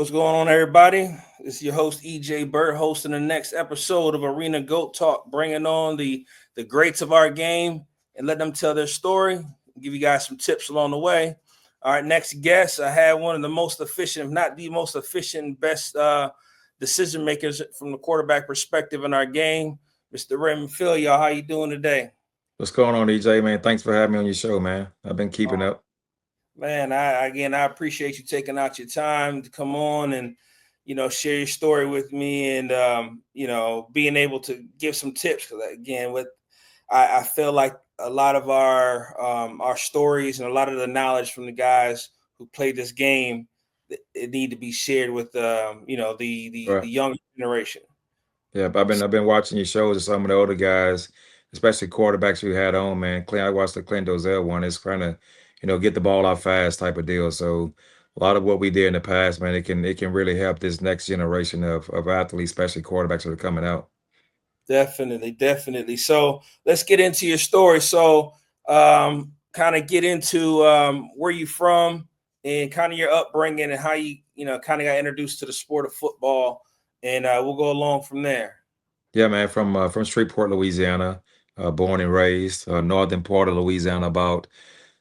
What's going on, everybody? This is your host EJ Burt, hosting the next episode of Arena Goat Talk, bringing on the greats of our game and let them tell their story. Give you guys some tips along the way. All right, next guest, I had one of the most efficient, if not the most efficient, best decision makers from the quarterback perspective in our game, Mr. Raymond Philyaw. How you doing today? What's going on, EJ, man? Thanks for having me on your show, man. I've been keeping up. Man, I appreciate you taking out your time to come on and share your story with me and being able to give some tips because again with I feel like a lot of our stories and a lot of the knowledge from the guys who played this game it need to be shared with the Right. younger generation. Yeah, but I've been watching your shows with some of the older guys, especially quarterbacks you had on, man. I watched the Clint Dozell one. It's kind of, get the ball out fast type of deal. So a lot of what we did in the past, man, it can really help this next generation of athletes, especially quarterbacks that are coming out. Definitely, definitely. So let's get into your story. So kind of get into where you from and kind of your upbringing and how you kind of got introduced to the sport of football, and we'll go along from there. Yeah, man, from Shreveport, Louisiana, born and raised, northern part of Louisiana, about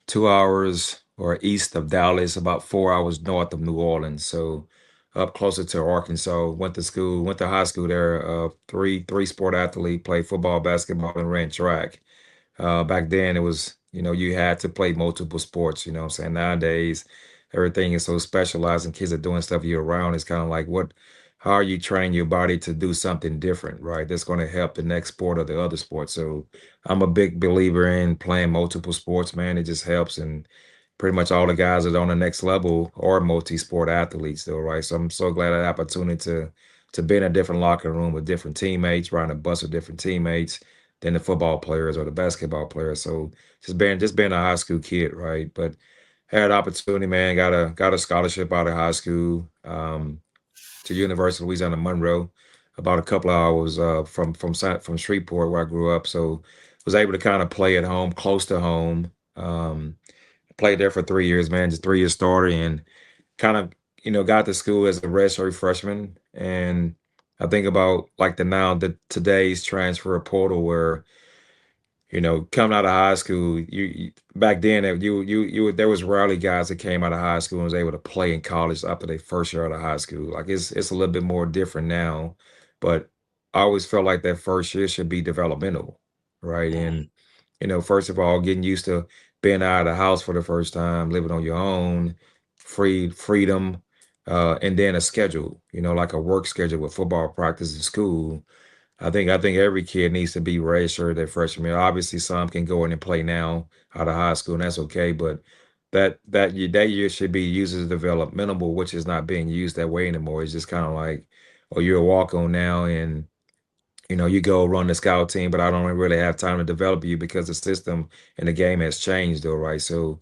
2 hours or east of Dallas, about 4 hours north of New Orleans. So up closer to Arkansas. Went to high school there. Three sport athlete, played football, basketball, and ran track. Back then, it was you had to play multiple sports. You know what I'm saying? Nowadays, everything is so specialized, and kids are doing stuff year round. It's kind of like what. How are you training your body to do something different, right? That's going to help the next sport or the other sport. So I'm a big believer in playing multiple sports, man. It just helps. And pretty much all the guys that are on the next level are multi-sport athletes, though, right? So I'm so glad I had the opportunity to be in a different locker room with different teammates, riding a bus with different teammates than the football players or the basketball players. So just being a high school kid, right? But had opportunity, man. Got a scholarship out of high school. To University of Louisiana Monroe, about a couple of hours from Shreveport where I grew up. So was able to kind of play at home, close to home. Played there for 3 years, man, just 3 years starter, and kind of got to school as a redshirt freshman. And I think about like the today's transfer portal where coming out of high school, back then there was rarely guys that came out of high school and was able to play in college after their first year out of high school. Like it's a little bit more different now, but I always felt like that first year should be developmental, right? Mhm. And first of all, getting used to being out of the house for the first time, living on your own, freedom, and then a schedule, like a work schedule with football practice in school. I think every kid needs to be registered their freshman year. Obviously, some can go in and play now out of high school, and that's okay. But that year should be used as developmental, which is not being used that way anymore. It's just kind of like, oh, you're a walk on now, and you go run the scout team, but I don't really have time to develop you because the system and the game has changed, though, right? So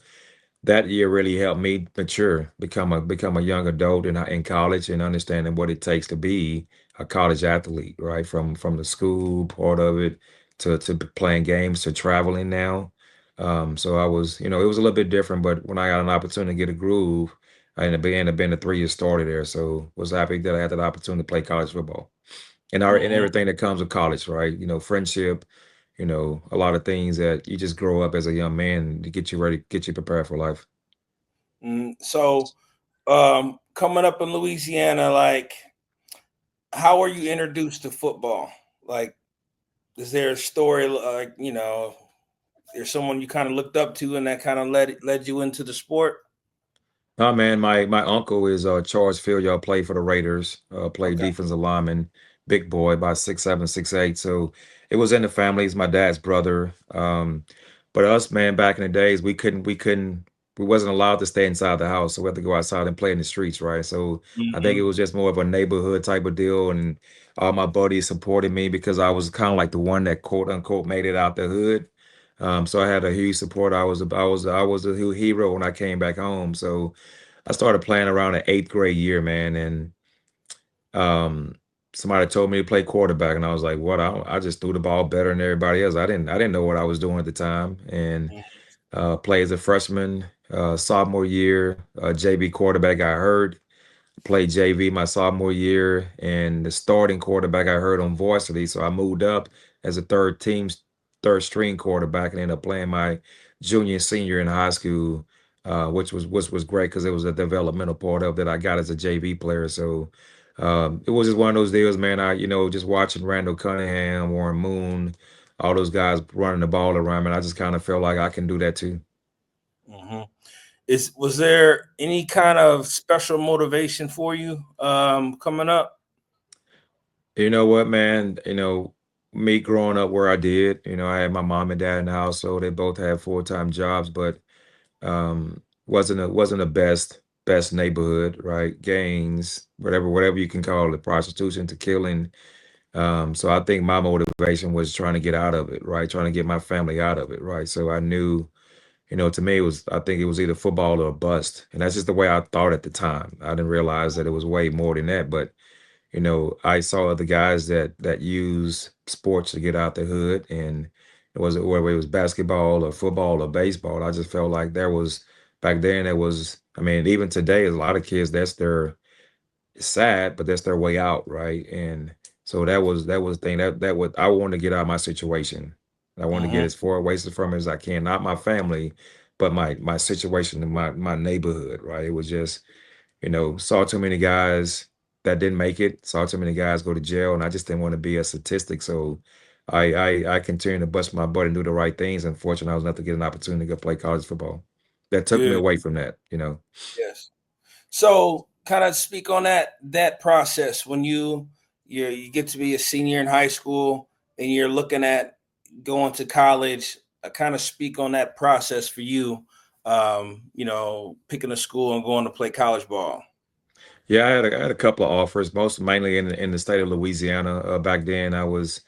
that year really helped me mature, become a young adult in college and understanding what it takes to be a college athlete, right? From the school part of it to playing games to traveling now. So I was, it was a little bit different, but when I got an opportunity to get a groove, I ended up being a 3 year starter there. So was happy that I had that opportunity to play college football and Mhm. everything that comes with college, right? Friendship, a lot of things that you just grow up as a young man to get you ready, get you prepared for life. So coming up in Louisiana, like how are you introduced to football? Like, is there a story like there's someone you kind of looked up to and that kind of led you into the sport? Oh man, my uncle is Charles Philyaw, played for the Raiders, played Okay. defensive lineman, big boy, about 6'7", 6'8". So it was in the family. He's my dad's brother. But us, man, back in the days, we wasn't allowed to stay inside the house, so we had to go outside and play in the streets, right? So I think it Hmm. was just more of a neighborhood type of deal, and all my buddies supported me because I was kind of like the one that quote unquote made it out the hood. So I had a huge support. I was a hero when I came back home. So I started playing around the eighth grade year, man, and um, somebody told me to play quarterback, and I was like, "What?" I just threw the ball better than everybody else. I didn't know what I was doing at the time, and played as a freshman, sophomore year, JV quarterback got hurt. Played JV my sophomore year, and the starting quarterback I heard on varsity. So I moved up as a third string quarterback, and ended up playing my junior and senior in high school, which was great because it was a developmental part of that I got as a JV player. So it was just one of those deals, man. Just watching Randall Cunningham, Warren Moon, all those guys running the ball around, and I just kind of felt like I can do that too. Hmm. Was there any kind of special motivation for you coming up? You know what, man? Me growing up where I did, I had my mom and dad in the house, so they both had full-time jobs, but wasn't the best neighborhood, right? Gangs, whatever you can call it, prostitution to killing. So I think my motivation was trying to get out of it, right? Trying to get my family out of it, right? So I knew, to me, I think it was either football or bust. And that's just the way I thought at the time. I didn't realize that it was way more than that. But, I saw other guys that use sports to get out the hood. And whether it was basketball or football or baseball, I just felt like there was back then, there was, I mean, even today, a lot of kids, that's their it's sad, but that's their way out, right? And so that was the thing that would I wanted to get out of my situation. I wanted to get Hmm. as far away from it as I can, not my family, but my situation in my neighborhood, right? It was just, saw too many guys that didn't make it, saw too many guys go to jail, and I just didn't want to be a statistic. So I continued to bust my butt and do the right things. Unfortunately, I was not to get an opportunity to go play college football. That took me Good. away from that. Yes. So, kind of speak on that process when you get to be a senior in high school and you're looking at going to college. Kind of speak on that process for you. Picking a school and going to play college ball. Yeah, I had a couple of offers, most mainly in the state of Louisiana. Back then, I was,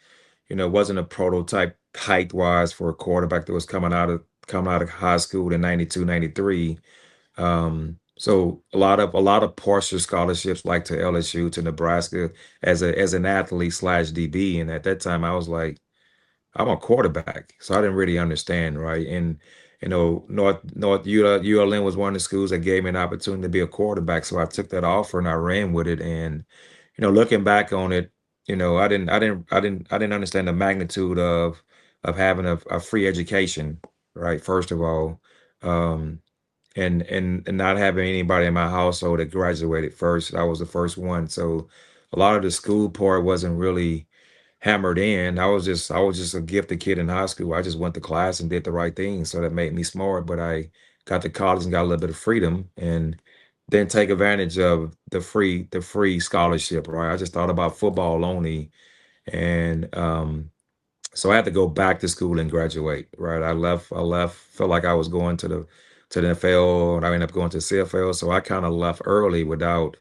wasn't a prototype height wise for a quarterback that was coming out of high school in 92, 93. So a lot of partial scholarships, like to LSU, to Nebraska, as an athlete slash DB. And at that time, I was like, I'm a quarterback, so I didn't really understand, right? And North ULM was one of the schools that gave me an opportunity to be a quarterback, so I took that offer and I ran with it. And looking back on it, I didn't understand the magnitude of having a free education, right? First of all, um, and not having anybody in my household that graduated first. I was the first one, so a lot of the school part wasn't really hammered in. I was just a gifted kid in high school. I just went to class and did the right thing, so that made me smart. But I got to college and got a little bit of freedom, and then take advantage of the free scholarship. Right, I just thought about football only, and so I had to go back to school and graduate. Right, I left, felt like I was going to the NFL, and I ended up going to CFL. So I kind of left early without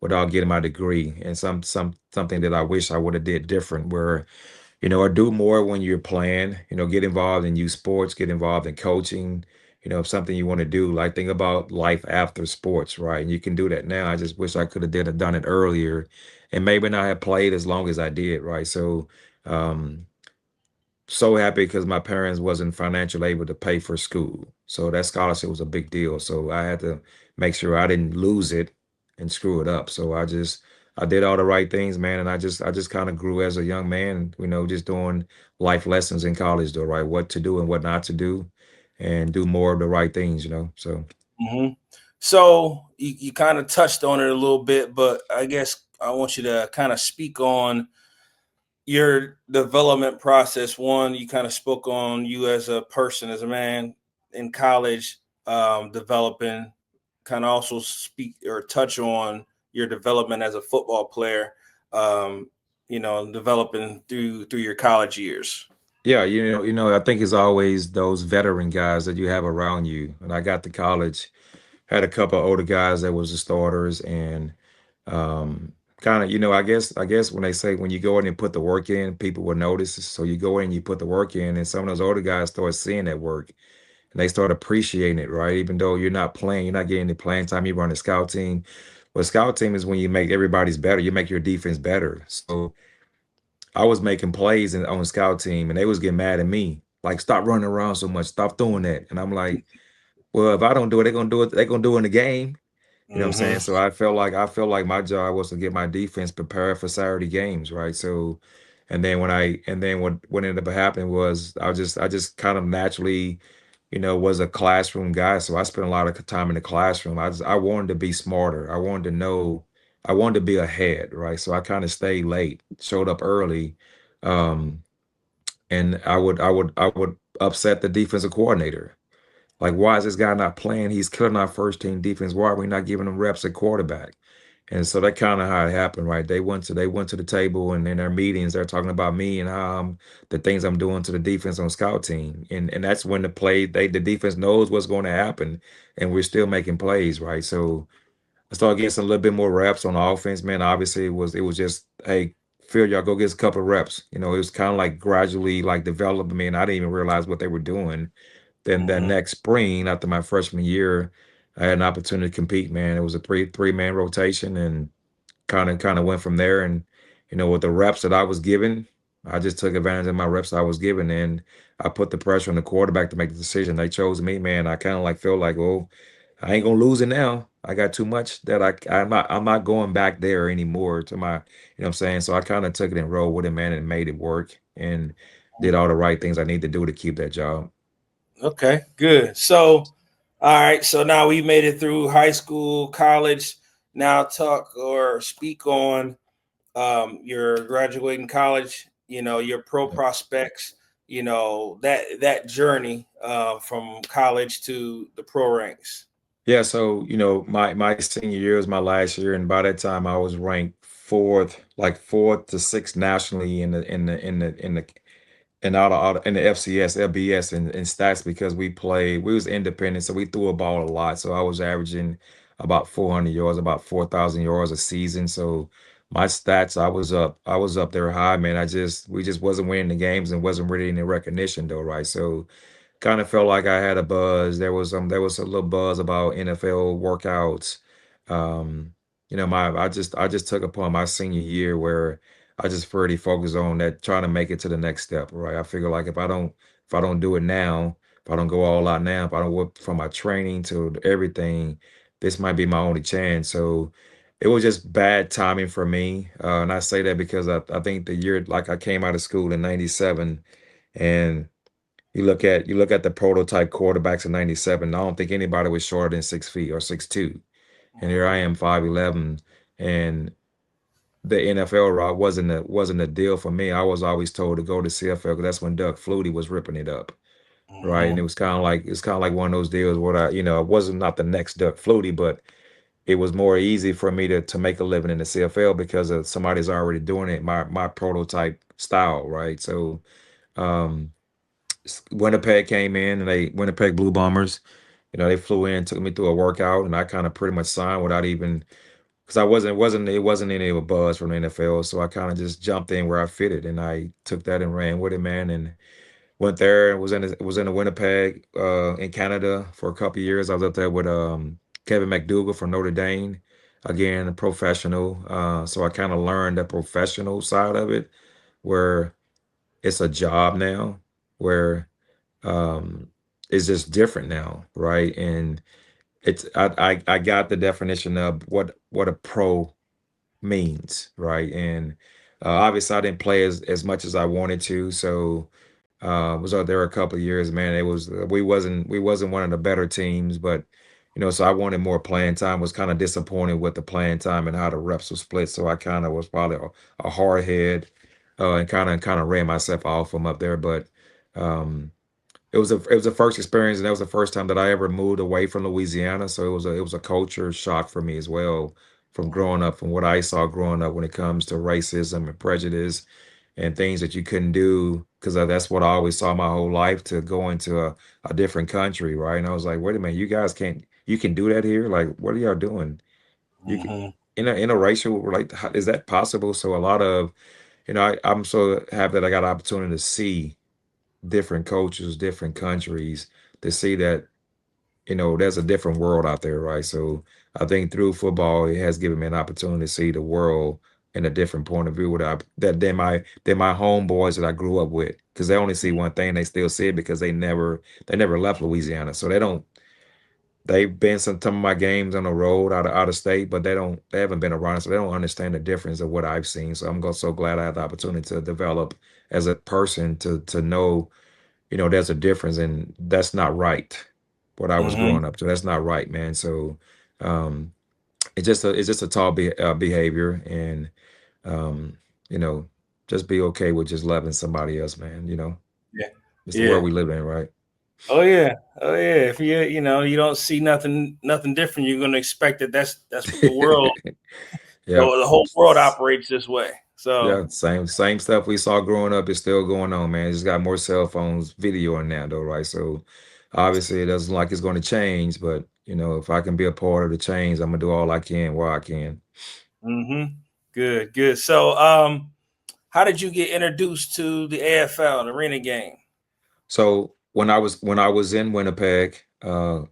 getting my degree, and something that I wish I would have did different, where or do more when you're playing, get involved in youth sports, get involved in coaching, if something you want to do, like think about life after sports, right? And you can do that now. I just wish I could have done it earlier, and maybe not have played as long as I did, right? So happy because my parents wasn't financially able to pay for school. So that scholarship was a big deal. So I had to make sure I didn't lose it and screw it up. So I did all the right things, man, and I just kind of grew as a young man, just doing life lessons in college, though, right? What to do and what not to do, and do more of the right things. So Hmm. So you kind of touched on it a little bit, but I guess I want you to kind of speak on your development process. One, you kind of spoke on you as a person, as a man in college, developing. Kind of also speak or touch on your development as a football player. Developing through your college years. yeah, I think it's always those veteran guys that you have around you. And I got to college, had a couple of older guys that was the starters, and kind of, I guess when they say when you go in and put the work in, people will notice. So you go in, you put the work in, and some of those older guys start seeing that work, and they start appreciating it, right? Even though you're not playing, you're not getting the playing time. You run a scout team. Well, scout team is when you make everybody's better. You make your defense better. So I was making plays on the scout team, and they was getting mad at me, like, stop running around so much, stop doing that. And I'm like, well, if I don't do it, they're gonna do it. They're gonna do it in the game. You know what I'm Mm-hmm. saying? So I felt like my job was to get my defense prepared for Saturday games, right? So, and then what ended up happening was I just kind of naturally, was a classroom guy. So I spent a lot of time in the classroom. I wanted to be smarter. I wanted to know. I wanted to be ahead, right? So I kind of stayed late, showed up early, um, and I would upset the defensive coordinator. Like, why is this guy not playing? He's killing our first team defense. Why are we not giving him reps at quarterback? And so that kind of how it happened, right? They went to the table, and in their meetings, they're talking about me and how the things I'm doing to the defense on scout team. And that's when the defense knows what's going to happen, and we're still making plays, right? So I started getting some little bit more reps on the offense, man. Obviously it was just, hey, Phil, y'all go get us a couple of reps. It was kind of like gradually like developing me, and I didn't even realize what they were doing. Then that Mm-hmm. next spring, after my freshman year, I had an opportunity to compete, man. It was a three-man rotation, and kind of went from there. And with the reps that I was given, I just took advantage of my reps I was given, and I put the pressure on the quarterback to make the decision. They chose me, man. I kind of like feel like, oh, I ain't gonna lose it now. I got too much that I'm not going back there anymore to my, what I'm saying? So I kind of took it and rolled with it, man, and made it work, and did all the right things I need to do to keep that job. Okay, good. So, all right. So now we made it through high school, college. Now talk or speak on your graduating college. Your pro prospects. That journey from college to the pro ranks. Yeah, so my senior year was my last year, and by that time I was ranked fourth, like fourth to sixth nationally in the FCS, LBS, and stats because we was independent, so we threw a ball a lot. So I was averaging about 400 yards, about 4,000 yards a season. So my stats, I was up there high, man. We just wasn't winning the games and wasn't really any recognition though, right? So kind of felt like I had a buzz. There was a little buzz about NFL workouts. I just took upon my senior year where I just pretty focused on that, trying to make it to the next step, right? I figure like if I don't do it now, if I don't go all out now, if I don't work from my training to everything, this might be my only chance. So it was just bad timing for me. And I say that because I think the year, like, I came out of school in '97, and you look at the prototype quarterbacks in '97. I don't think anybody was shorter than 6 feet or 6'2". And here I Mhm. am, 5'11", and the NFL route wasn't a deal for me. I was always told to go to CFL because that's when Doug Flutie was ripping it up, right? And Mhm. it was kind of like one of those deals where it wasn't not the next Doug Flutie, but it was more easy for me to make a living in the CFL because of somebody's already doing it, my prototype style, right? So um Winnipeg came in, and Winnipeg Blue Bombers, they flew in, took me through a workout, and I kind of pretty much signed without even, because it wasn't any of a buzz from the NFL, so I kind of just jumped in where I fitted, and I took that and ran with it, man, and went there and was in the Winnipeg, in Canada for a couple of years. I was up there with Kevin McDougal from Notre Dame, again a professional. So I kind of learned the professional side of it, where it's a job now, where um it's just different now, right? And I got the definition of what a pro means, right? And obviously I didn't play as much as I wanted to, so was out there a couple of years, man. It was we wasn't one of the better teams, but so I wanted more playing time. Was kind of disappointed with the playing time and how the reps were split, so I kind of was probably a hard head, and kind of ran myself off from up there. But um it was a first experience, and that was the first time that I ever moved away from Louisiana. So it was a culture shock for me as well, from growing up, from what I saw growing up when it comes to racism and prejudice and things that you couldn't do, because that's what I always saw my whole life, to go into a different country, right? And I was like, wait a minute, you can do that here? Like, what are y'all doing? You can, Mhm. in a racial, like, is that possible? So a lot of, I'm so happy that I got an opportunity to see different cultures, different countries, to see that, there's a different world out there, right? So I think through football, it has given me an opportunity to see the world in a different point of view, than my homeboys that I grew up with, because they only see one thing. They still see it because they never left Louisiana, so they've been some of my games on the road out of state, but they haven't been around, so they don't understand the difference of what I've seen. So so glad I had the opportunity to develop as a person to know, there's a difference, and that's not right. What I was Mm-hmm. growing up to, that's not right, man. So um, it's just a tall behavior, and um, you know, just be okay with just loving somebody else, man. Yeah. It's the Yeah. world we live in, right? Oh yeah. Oh yeah. If you don't see nothing different, you're gonna expect that that's what the world, Yep. the whole world operates this way. So Yeah, same stuff we saw growing up is still going on, man. It's just got more cell phones, video in that though, right? So obviously it doesn't like it's going to change, but if I can be a part of the change, I'm gonna do all I can where I can. mm-hmm. Good, good. So how did you get introduced to the AFL, the arena game? So when I was in Winnipeg, one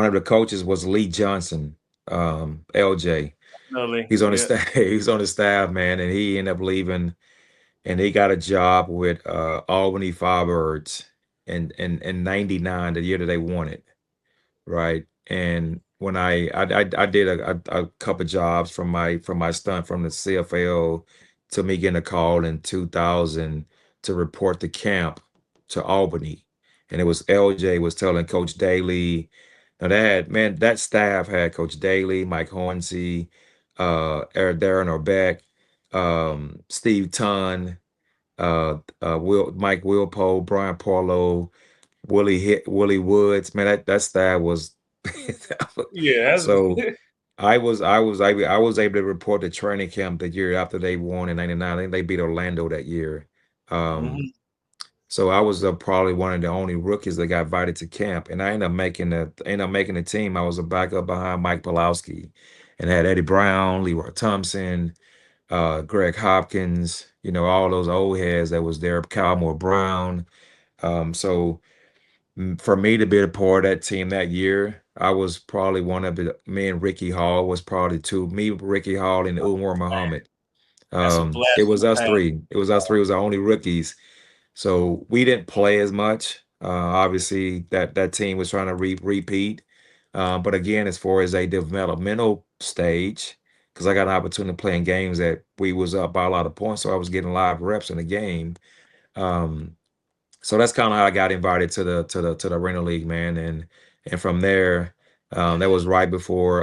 of the coaches was Lee Johnson, LJ. Really? He's on the Yeah. staff. He's on the staff, man, and he ended up leaving, and he got a job with Albany Firebirds in '99, the year that they won it. Right. And when I did a couple jobs from my stunt from the CFL to me getting a call in 2000 to report the camp to Albany. And it was LJ was telling Coach Daly. Now that staff had Coach Daly, Mike Hornsey, Darren Orbeck, Steve Tunn, Mike Wilpo, Brian Paulo, Willie Woods, man, that style was Yeah. so I was able to report the training camp the year after they won in '99. I think they beat Orlando that year. Um, Mhm. so I was probably one of the only rookies that got invited to camp, and I ended up making the team. I was a backup behind Mike Pulowski, and had Eddie Brown, Leroy Thompson, Greg Hopkins, all those old heads that was there, Calmore Brown. So for me to be a part of that team that year, I was probably one of the. Me and Ricky Hall was probably two. Me, Ricky Hall, and Umar Muhammad. That's a It blast from was the us past. three. It was us three. It was our only rookies. So we didn't play as much. Obviously, that team was trying to repeat. But again, as far as a developmental stage, because I got an opportunity to play in games that we was up by a lot of points, so I was getting live reps in the game. Um, so that's kind of how I got invited to the Arena League, man, and from there, that was right before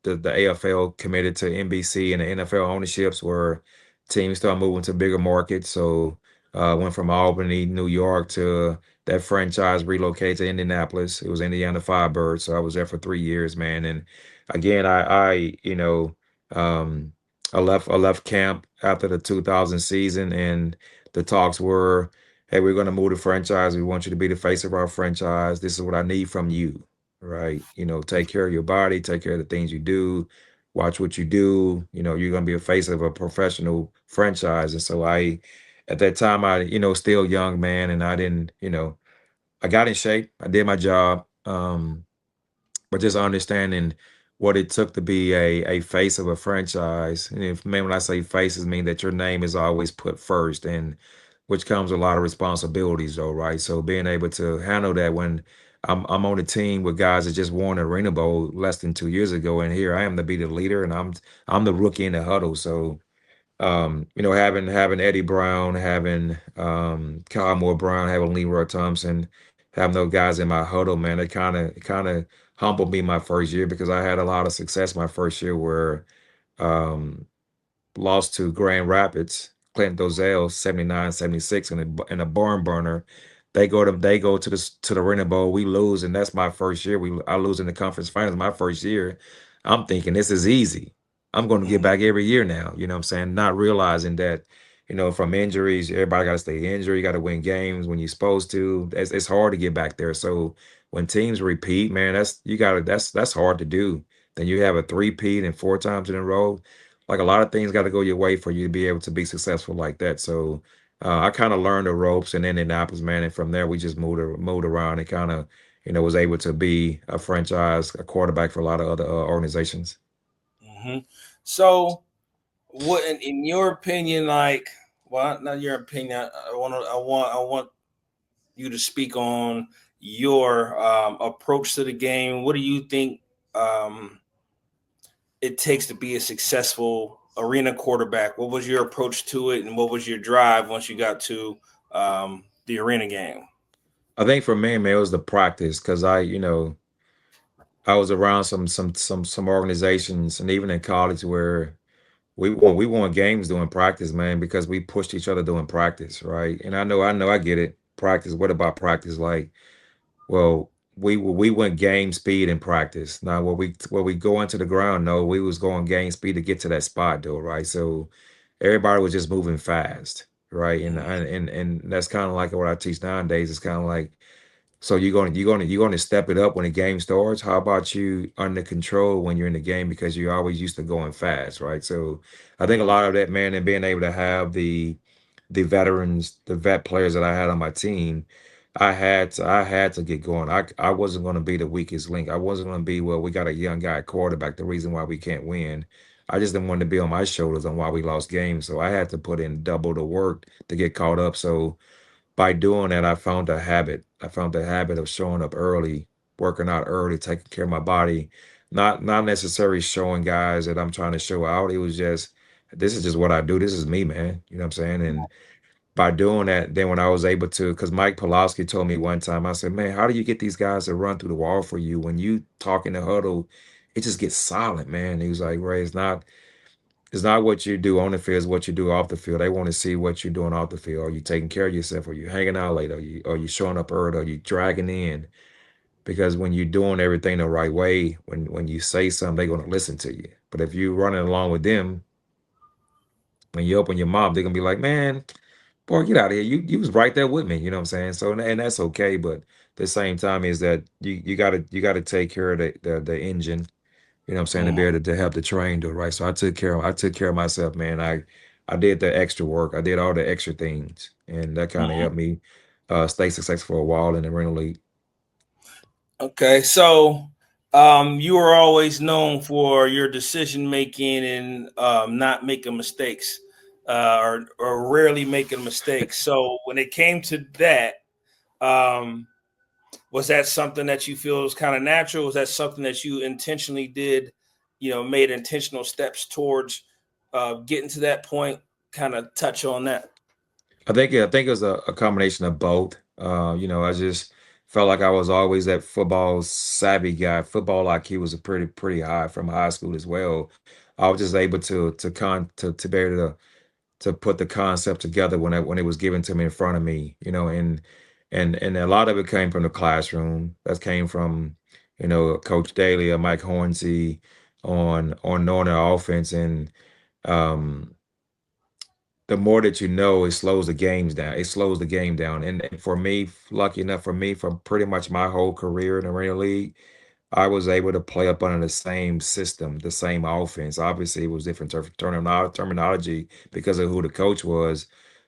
the AFL committed to NBC and the NFL ownerships, where teams started moving to bigger markets. So went from Albany, New York, to that franchise relocated to Indianapolis. It was Indiana Firebirds, so I was there for 3 years, man. And again, um, I left camp after the 2000 season, and the talks were, hey, we're going to move the franchise. We want you to be the face of our franchise. This is what I need from you, right? Take care of your body, take care of the things you do, watch what you do. You're going to be a face of a professional franchise. And so at that time, still young man, and I didn't, I got in shape. I did my job. But just understanding what it took to be a face of a franchise. And if man, when I say faces, mean that your name is always put first, and which comes with a lot of responsibilities, though, right? So being able to handle that when I'm on a team with guys that just won an Arena Bowl less than 2 years ago, and here I am to be the leader, and I'm the rookie in the huddle. So having Eddie Brown, having Kyle Moore Brown, having Leroy Thompson, having those guys in my huddle, man, it kind of humbled me my first year, because I had a lot of success my first year where um, lost to Grand Rapids, Clinton Dozell, 79-76 in a barn burner. They go to the Arena Bowl. We lose, and that's my first year. I lose in the conference finals my first year. I'm thinking this is easy. I'm going to get Mhm. back every year now. You know what I'm saying? Not realizing that, from injuries, everybody got to stay injured. You got to win games when you're supposed to. It's hard to get back there. So when teams repeat, man, that's hard to do. Then you have a three-peat and 4 times in a row, like a lot of things got to go your way for you to be able to be successful like that. So I kind of learned the ropes in Indianapolis, man, and from there we just moved around and kind of was able to be a quarterback for a lot of other organizations. Mhm. So, what in your opinion, like, well, not your opinion. I want you to speak on your approach to the game? What do you think um, it takes to be a successful arena quarterback? What was your approach to it, and what was your drive once you got to the arena game? I think for me, man, it was the practice because I was around some organizations and even in college where we won games doing practice, man, because we pushed each other doing practice, right? And I get it. Practice. What about practice? Like, well, we went game speed in practice. Now, where we go into the ground, no, we was going game speed to get to that spot, though, right? So everybody was just moving fast, right? And that's kind of like what I teach nowadays. It's kind of like, so you're gonna step it up when the game starts. How about you under control when you're in the game because you're always used to going fast, right? So I think a lot of that, man, and being able to have the veterans, the vet players that I had on my team, I had to get going. I wasn't going to be the weakest link. I wasn't going to be, well, we got a young guy at quarterback, the reason why we can't win. I just didn't want to be on my shoulders on why we lost games. So I had to put in double the work to get caught up. So by doing that, I found a habit. I found the habit of showing up early, working out early, taking care of my body, not necessarily showing guys that I'm trying to show out. It was just, this is just what I do. This is me, man. You know what I'm saying? And by doing that, then when I was able to, because Mike Pulowski told me one time, I said, man, how do you get these guys to run through the wall for you? When you talk in the huddle, it just gets silent, man. He was like, Ray, it's not what you do on the field, it's what you do off the field. They want to see what you're doing off the field. Are you taking care of yourself? Are you hanging out late? Are you showing up early? Are you dragging in? Because when you're doing everything the right way, when you say something, they're gonna listen to you. But if you're running along with them, when you open your mouth, they're gonna be like, man, boy, get out of here. You was right there with me. You know what I'm saying? So and that's okay, but at the same time is that you gotta take care of the engine, you know what I'm saying, to be Mhm. able to help the train do it, right? So I took care of myself, man. I did the extra work. I did all the extra things, and that kind of Mhm. helped me stay successful for a while in the rental league. Okay, so you were always known for your decision making and not making mistakes, or rarely making mistakes. So when it came to that, um, was that something that you feel was kind of natural? Was that something that you intentionally did? Made intentional steps towards getting to that point. Kind of touch on that. I think it was a combination of both. I just felt like I was always that football savvy guy. Football IQ was a pretty high from high school as well. I was just able to be able to put the concept together when it was given to me in front of me, and a lot of it came from the classroom. That came from, Coach Daly or Mike Hornsey on knowing the offense, and um the more that you know, it slows the games down. It slows the game down. And for me, lucky enough for me, for pretty much my whole career in the Arena League, I was able to play up under the same system, the same offense. Obviously, it was different terminology because of who the coach was,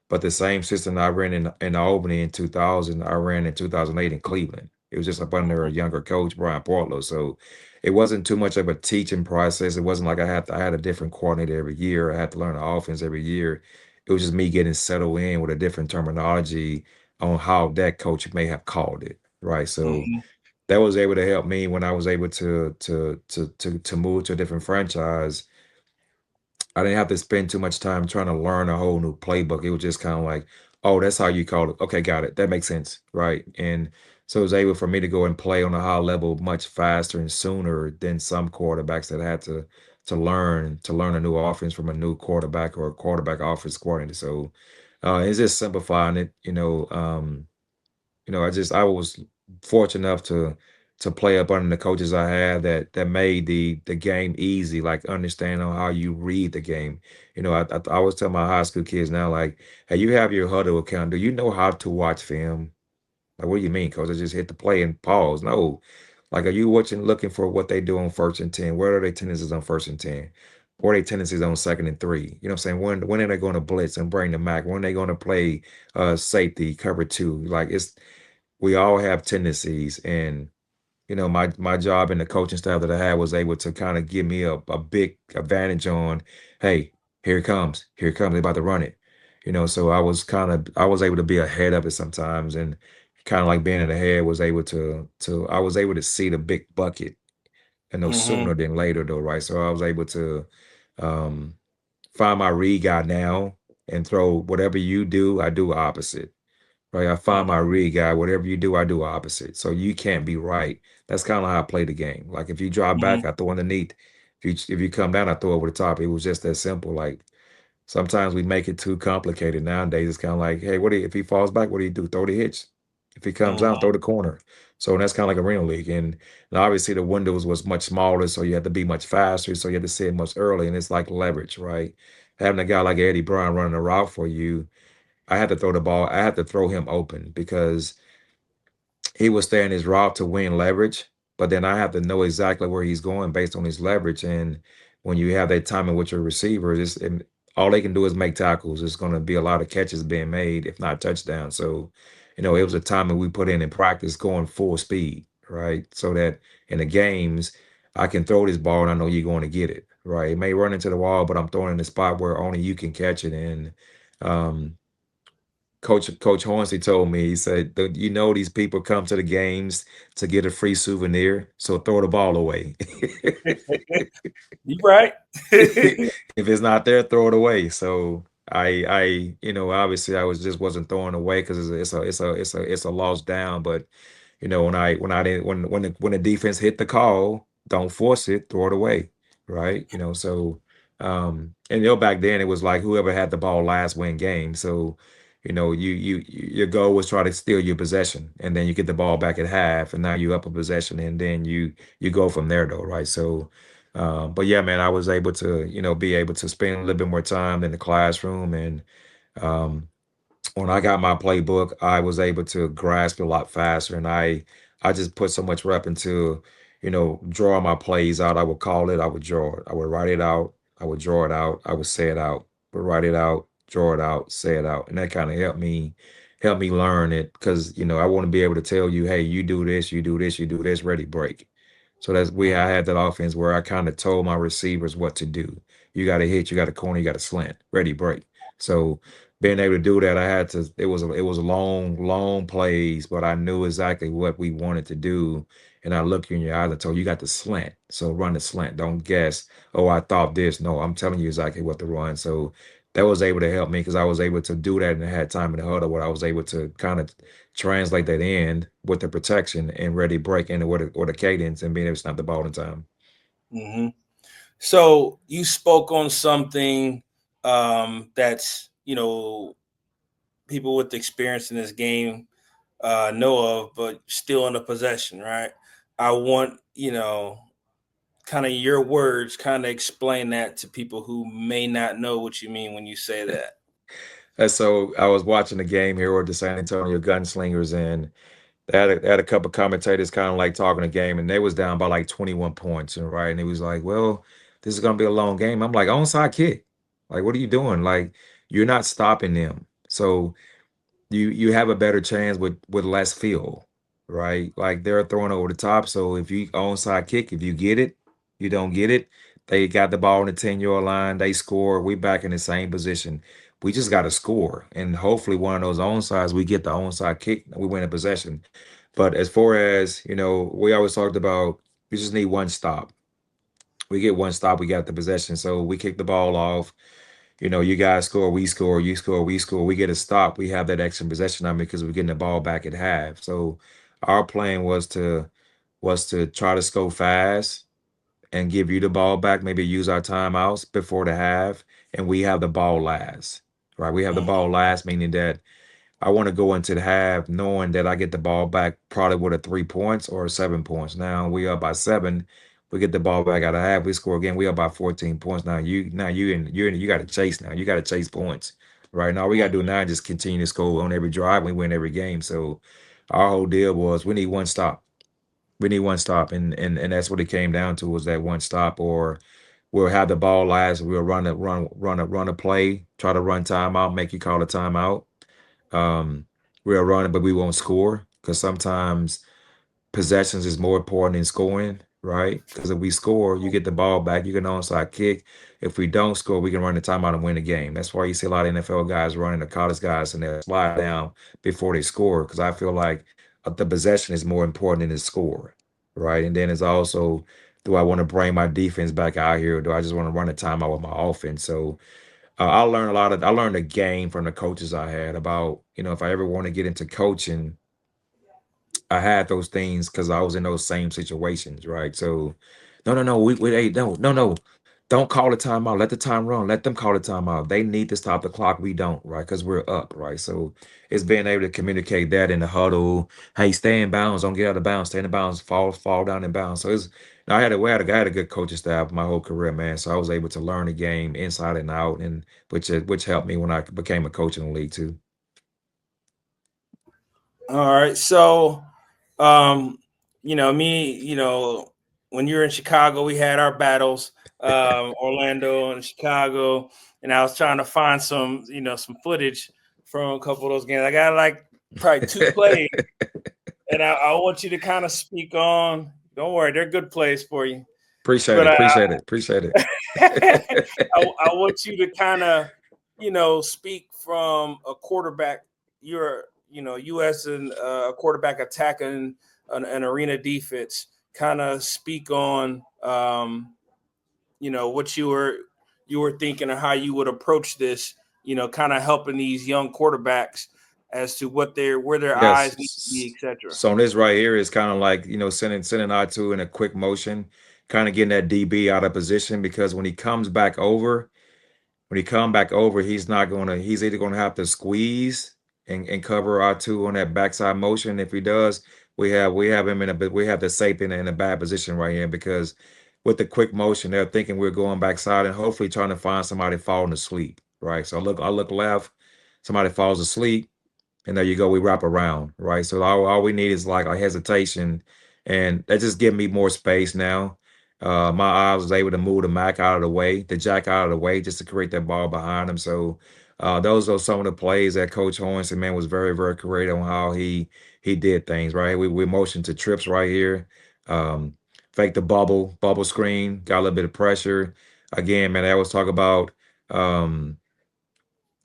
but the same system I ran in Albany in 2000, I ran in 2008 in Cleveland. It was just up under a younger coach, Brian Portlow. So it wasn't too much of a teaching process. It wasn't like I had a different coordinator every year. I had to learn the offense every year. It was just me getting settled in with a different terminology on how that coach may have called it. Right. So Mhm. that was able to help me when I was able to move to a different franchise. I didn't have to spend too much time trying to learn a whole new playbook. It was just kind of like, oh, that's how you call it. Okay, got it. That makes sense, right? And so it was able for me to go and play on a high level much faster and sooner than some quarterbacks that had to learn a new offense from a new quarterback or a quarterback offense coordinator. So it's just simplifying it, I was fortunate enough to play up under the coaches I had that made the game easy, like understanding on how you read the game. I always tell my high school kids now, like, hey, you have your huddle account. Do you know how to watch film? Like, what do you mean, coach? I just hit the play and pause. No. Like, are you looking for what they do on 1st and 10? Where are their tendencies on 1st and 10? What are their tendencies on 2nd and 3? You know what I'm saying? When are they going to blitz and bring the Mac? When are they going to play safety, cover two? Like, we all have tendencies, and my job and the coaching staff that I had was able to kind of give me a big advantage on, hey, here it comes, they're about to run it. So I was able to be ahead of it sometimes, and kind of like being in the head was able to I was able to see the big bucket, Mm-hmm. sooner than later though, right? So I was able to um find my read guy now and throw whatever you do, I do opposite. Right. I find my Mm-hmm. read guy, whatever you do, I do opposite. So you can't be right. That's kind of how I play the game. Like if you drop back, I throw underneath. If you come down, I throw over the top. It was just that simple. Like sometimes we make it too complicated nowadays. It's kind of like, hey, if he falls back, what do you do? Throw the hitch. If he comes out, throw Mm-hmm. the corner. So that's kind of like arena league. And obviously the windows was much smaller, so you had to be much faster. So you had to see it much early. And it's like leverage, right? Having a guy like Eddie Brown running a route for you, I had to throw the ball. I had to throw him open because he will stay in his route to win leverage, but then I have to know exactly where he's going based on his leverage. And when you have that timing with your receivers, all they can do is make tackles. It's going to be a lot of catches being made, if not touchdowns. So, it was a timing we put in practice going full speed, right? So that in the games, I can throw this ball and I know you're going to get it, right? It may run into the wall, but I'm throwing in a spot where only you can catch it. And um, Coach Hornsey told me, he said, these people come to the games to get a free souvenir, so throw the ball away. You right. If it's not there, throw it away. So obviously I wasn't throwing away because it's a loss down. But when I didn't when the defense hit the call, don't force it, throw it away, right? So and back then it was like whoever had the ball last win game. So your goal was try to steal your possession, and then you get the ball back at half, and now you up a possession, and then you go from there though, right? So but yeah, man, I was able to, be able to spend a little bit more time in the classroom. And um, when I got my playbook, I was able to grasp it a lot faster. And I just put so much rep into, drawing my plays out. I would call it, I would draw it, I would write it out, I would draw it out, I would say it out, but write it out, draw it out, say it out. And that kind of helped me learn it because, I want to be able to tell you, hey, you do this, you do this, you do this, ready, break. So I had that offense where I kind of told my receivers what to do. You got to hit, you got a corner, you got to slant, ready, break. So being able to do that, I had to. It was long, long plays, but I knew exactly what we wanted to do. And I looked you in your eyes and told you got the slant, so run the slant. Don't guess. Oh, I thought this. No, I'm telling you exactly what to run. So that was able to help me because I was able to do that and I had time in the huddle where I was able to kind of translate that in with the protection and ready break in or the cadence and being able to snap the ball in time. Hmm. So you spoke on something that's people with experience in this game know of, but still in the possession, right? I want kind of your words, kind of explain that to people who may not know what you mean when you say that. And so I was watching the game here with the San Antonio Gunslingers, and they had a couple commentators kind of like talking the game, and they was down by like 21 points, and right, and he was like, "Well, this is gonna be a long game." I'm like, "Onside kick, like, what are you doing? Like, you're not stopping them, so you have a better chance with less field, right? Like they're throwing over the top. So if you onside kick, if you get it, you don't get it. They got the ball on the 10-yard line. They score. We back in the same position. We just got to score, and hopefully one of those onsides we get the onside kick. We win a possession. But as far as we always talked about, we just need one stop. We get one stop, we got the possession. So we kick the ball off. You guys score, we score, you score, we score. We get a stop. We have that extra possession on me because we're getting the ball back at half. So our plan was to try to score fast and give you the ball back, maybe use our timeouts before the half, and we have the ball last. Right? We have the ball Mhm. last, meaning that I want to go into the half knowing that I get the ball back probably with a 3 points or 7 points. Now we up by seven. We get the ball back out of half. We score again. We up by 14 points. You got to chase now. You got to chase points. Right now, we got to do now is just continue to score on every drive. We win every game. So our whole deal was we need one stop. We need one stop, and that's what it came down to was that one stop, or we'll have the ball last. We'll run a play, try to run timeout, make you call a timeout. um, we'll run it, but we won't score because sometimes possessions is more important than scoring. right? Because if we score, you get the ball back, you get an onside kick. If we don't score, we can run the timeout and win the game. That's why you see a lot of NFL guys running, the college guys, and they'll slide down before they score. Because I feel like the possession is more important than the score, right? And then it's also, do I want to bring my defense back out here, or do I just want to run the timeout with my offense? So I learned a lot of, I learned a game from the coaches I had about, if I ever want to get into coaching, I had those things because I was in those same situations, right? So, no, no, no, hey, no, no, no, don't call the timeout. Let the time run. Let them call the timeout. They need to stop the clock. We don't, right? Because we're up, right? So it's being able to communicate that in the huddle. Hey, stay in bounds. Don't get out of bounds. Stay in bounds. Fall down in bounds. So it's. I had a good coaching staff my whole career, man. So I was able to learn the game inside and out, and which helped me when I became a coach in the league too. All right. So, um, me, when you were in Chicago, we had our battles, Orlando and Chicago, and I was trying to find some footage from a couple of those games. I got like probably two plays, and I want you to kind of speak on. Don't worry, they're good plays for you, Appreciate but it. Appreciate it. Appreciate I it. want you to kind of, speak from a quarterback. You're, you as a quarterback attacking an arena defense. Kind of speak on, what you were thinking and how you would approach this. Kind of helping these young quarterbacks as to where their Yes. eyes need to be, etc. So this right here is kind of like, sending I2 in a quick motion, kind of getting that DB out of position because when he come back over, he's either gonna have to squeeze and cover I2 on that backside motion. If he does, we have him in we have the safety in a bad position right here because with the quick motion, they're thinking we're going backside and hopefully trying to find somebody falling asleep, right? So I look left, somebody falls asleep and there you go. We wrap around, right? So all we need is like a hesitation, and that just give me more space now. My eyes was able to move the Mac out of the way, the Jack out of the way, just to create that ball behind him. So those are some of the plays that Coach Hornson, man, was very, very creative on how he did things. Right, we motioned to trips right here, um, fake the bubble screen, got a little bit of pressure. Again, man, I always talk about.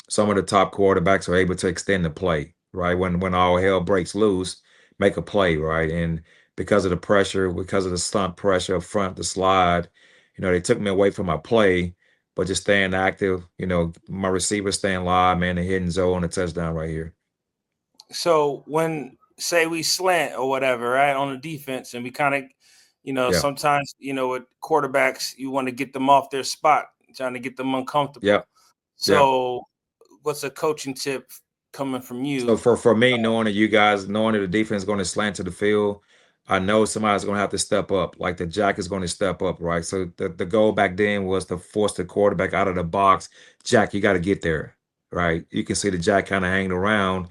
Some of the top quarterbacks are able to extend the play, right? When all hell breaks loose, make a play, right? And because of the pressure, because of the stunt pressure up front, the slide, they took me away from my play, but just staying active, my receiver staying live, man, the hidden zone, a touchdown right here. So when say we slant or whatever, right, on the defense, and we kind of, Yeah. sometimes, with quarterbacks, you want to get them off their spot, trying to get them uncomfortable. Yep. Yep. So, what's a coaching tip coming from So you? for me, knowing that the defense is going to slant to the field, I know somebody's going to have to step up. Like the Jack is going to step up, right? So the goal back then was to force the quarterback out of the box. Jack, you got to get there, right? You can see the Jack kind of hanging around.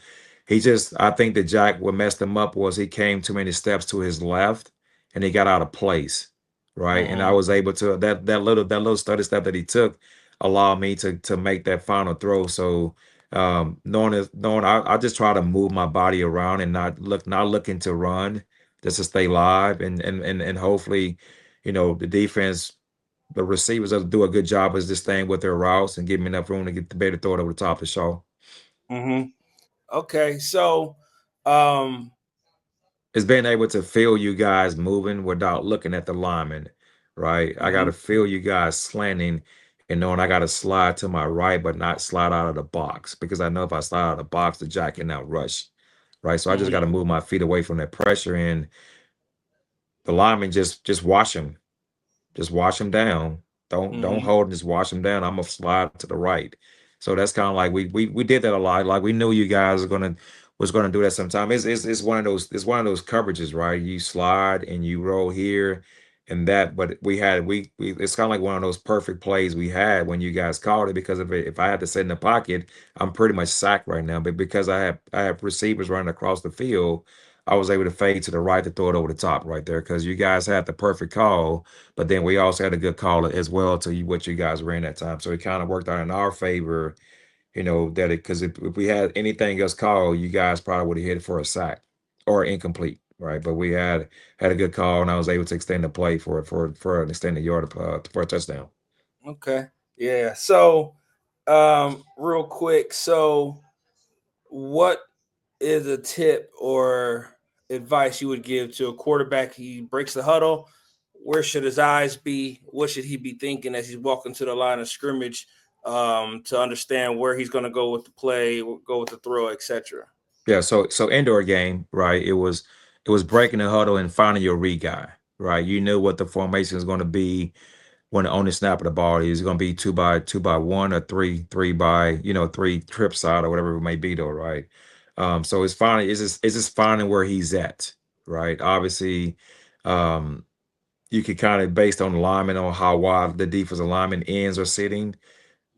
I think the Jack, what messed him up was he came too many steps to his left and he got out of place, right? And I Mm-hmm. was able to that little study step that he took allowed me to make that final throw. So knowing I just try to move my body around and not looking to run, just to stay live and hopefully, the defense, the receivers will do a good job of just staying with their routes and give me enough room to get the better throw it over the top of the show. Mm-hmm. Okay, so, um, It's being able to feel you guys moving without looking at the lineman, right? I got mhm, to feel you guys slanting and knowing I got to slide to my right, but not slide out of the box because I know if I slide out of the box, the jack can now rush, right? So I just got to mhm, move my feet away from that pressure and the lineman just wash him. Just wash him down. Don't mhm, hold him, just wash him down. I'm gonna slide to the right. So that's kind of like we did that a lot. Like we knew you guys was gonna do that sometime. It's one of those coverages, right? You slide and you roll here and that, but we it's kind of like one of those perfect plays we had when you guys called it because if I had to sit in the pocket, I'm pretty much sacked right now. But because I have receivers running across the field, I was able to fade to the right to throw it over the top right there because you guys had the perfect call, but then we also had a good call as well to what you guys ran that time. So it kind of worked out in our favor, that because if we had anything else called, you guys probably would have hit it for a sack or incomplete. right? But we had a good call, and I was able to extend the play for an extended yard for a touchdown. Okay. Yeah. So, real quick. So, what is a tip or advice you would give to a quarterback? He breaks the huddle. Where should his eyes be? What should he be thinking as he's walking to the line of scrimmage, to understand where he's going to go with the play, go with the throw, etc.? Yeah, so indoor game, right? It was breaking the huddle and finding your read guy, right? You knew what the formation is going to be when on the snap of the ball. Is going to be two by one or three by three trip side or whatever it may be, though, right? So it's just finding where he's at, right? Obviously, um, you could kind of based on alignment on how wide the defensive lineman ends are sitting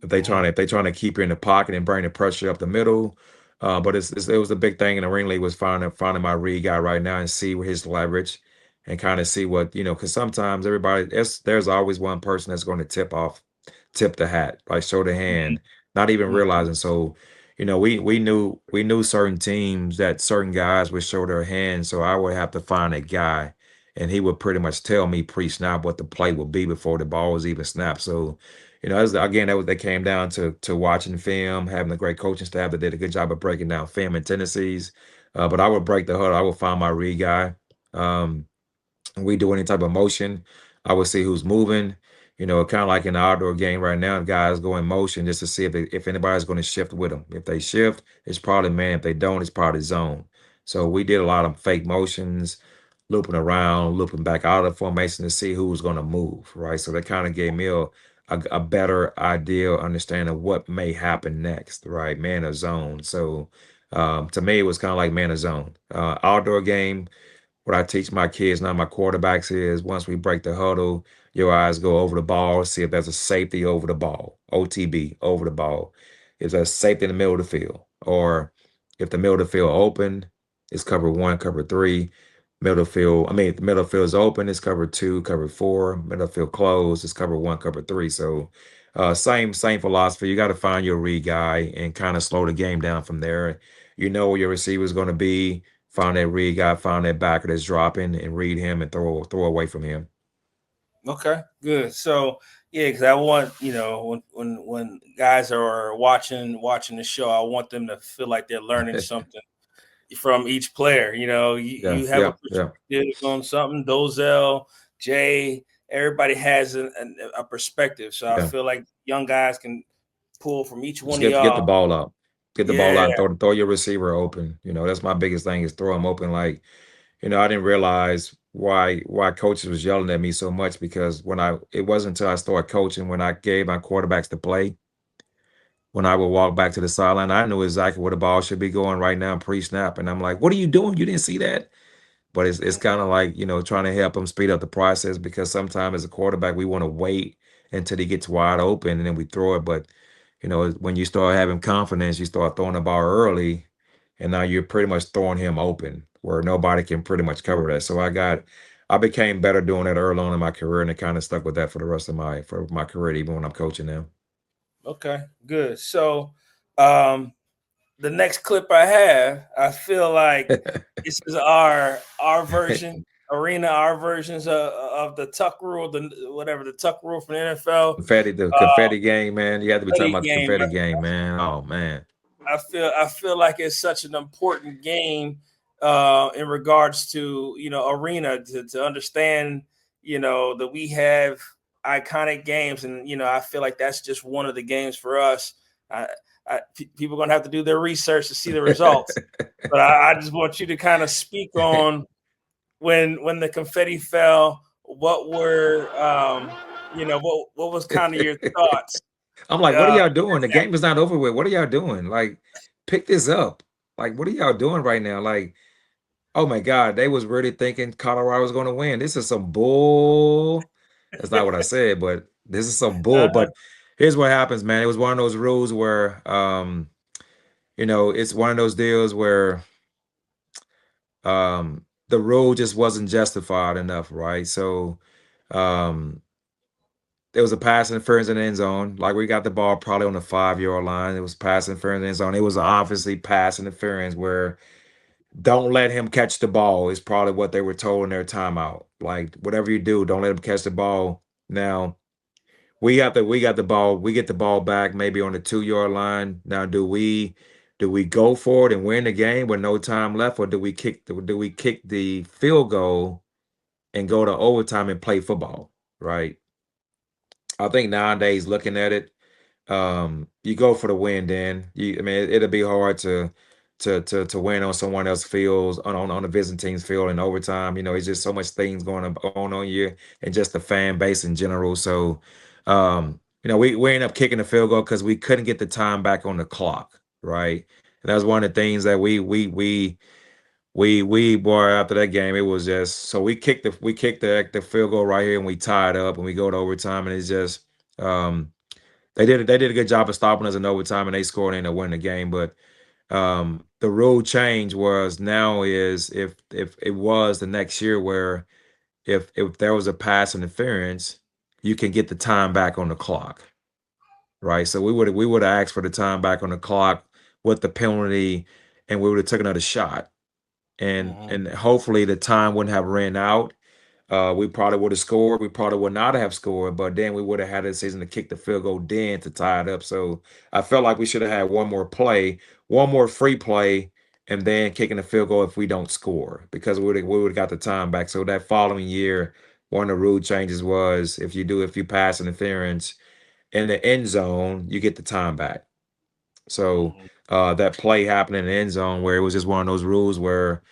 Mm-hmm. if they trying to keep you in the pocket and bring the pressure up the middle. But it was the big thing in the ring league was finding my read guy right now and see where his leverage and kind of see what because sometimes everybody there's always one person that's going to tip the hat, like show the hand, not even Mm-hmm. realizing. So, we knew certain teams that certain guys would show their hand. So I would have to find a guy, and he would pretty much tell me pre-snap what the play would be before the ball was even snapped. So, again, that came down to watching film, having a great coaching staff that did a good job of breaking down film and tendencies. But I would break the huddle. I would find my read guy. Um, we do any type of motion, I would see who's moving. Kind of like in the outdoor game right now, guys go in motion just to see if anybody's going to shift with them. If they shift, it's probably man. If they don't, it's probably zone. So we did a lot of fake motions, looping around, looping back out of the formation to see who was going to move, right? So that kind of gave me a better idea, understanding of what may happen next, right? Man or zone. So to me, it was kind of like man or zone. Outdoor game, what I teach my kids now, my quarterbacks is once we break the huddle, your eyes go over the ball, see if there's a safety over the ball, OTB over the ball. Is there a safety in the middle of the field? Or if the middle of the field open, it's cover one, cover three. Middle field, I mean, if the middle field is open, it's cover two, cover four. Middle field closed, it's cover one, cover three. So, same philosophy. You got to find your read guy and kind of slow the game down from there. You know where your receiver is going to be. Find that read guy, find that backer that's dropping, and read him and throw away from him. Okay, good. So yeah, because I want when guys are watching the show, I want them to feel like they're learning something from each player. Yeah, You have a yeah, yeah, perspective on something. Dozell, Jay, everybody has a perspective. So I yeah. feel like young guys can pull from each Just one of get the y'all. ball out. Get the ball Yeah. out and throw your receiver open. That's my biggest thing is throw him open. Like, I didn't realize why coaches was yelling at me so much because it wasn't until I started coaching when I gave my quarterbacks to play. When I would walk back to the sideline, I knew exactly where the ball should be going right now pre-snap. And I'm like, what are you doing? You didn't see that? But it's kind of like, trying to help them speed up the process because sometimes as a quarterback, we want to wait until he gets wide open and then we throw it. But, when you start having confidence, you start throwing the ball early and now you're pretty much throwing him open where nobody can pretty much cover that. So I became better doing that early on in my career and it kind of stuck with that for my career, even when I'm coaching now. Okay. Good. So, um, the next clip I have, I feel like this is our version, arena, our versions of the tuck rule, the tuck rule from the NFL. The Uh, confetti game, man. You have to be talking Study about the game. confetti game, man. Oh man. I feel like it's such an important game, in regards to arena, to understand that we have iconic games, and I feel like that's just one of the games for us. People are gonna have to do their research to see the results, but I just want you to kind of speak on when the confetti fell. What were what was kind of your thoughts? I'm like, what are y'all At doing? The that game is not over with. What are y'all doing? Like, pick this up. Like, what are y'all doing right now? Like, oh my God, they was really thinking Colorado was going to win. This is some bull. That's not what I said, but this is some bull. uh, But here's what happens, man. It was one of those rules where, it's one of those deals where the rule just wasn't justified enough, right? So, um, there was a pass interference in the end zone. Like we got the ball probably on the 5-yard line. It was pass interference in the end zone. It was obviously pass interference where don't let him catch the ball is probably what they were told in their timeout. Like whatever you do, don't let him catch the ball. Now we got the ball, we get the ball back maybe on the 2 yard line. Now do we go for it and win the game with no time left, or do we kick the field goal and go to overtime and play football? Right. I think nowadays looking at it, you go for the win. Then I mean, it'll be hard to win on someone else's fields on the visiting team's field in overtime. It's just so much things going on here, and just the fan base in general. So, we end up kicking the field goal because we couldn't get the time back on the clock, right? And that was one of the things that we boy, after that game, it was just so we kicked the field goal right here, and we tied up, and we go to overtime, and it's just they did a good job of stopping us in overtime, and they scored and they win the game. But the rule change was now is if it was the next year where if there was a pass interference, you can get the time back on the clock, right? So we would have asked for the time back on the clock with the penalty, and we would have took another shot, and Mm-hmm. and hopefully the time wouldn't have ran out. We probably would have scored. We probably would not have scored, but then we would have had a decision to kick the field goal then to tie it up. So I felt like we should have had one more play, one more free play, and then kicking the field goal if we don't score, because we would have got the time back. So that following year, one of the rule changes was if you pass interference in the end zone, you get the time back. So Mm-hmm. that play happened in the end zone where it was just one of those rules where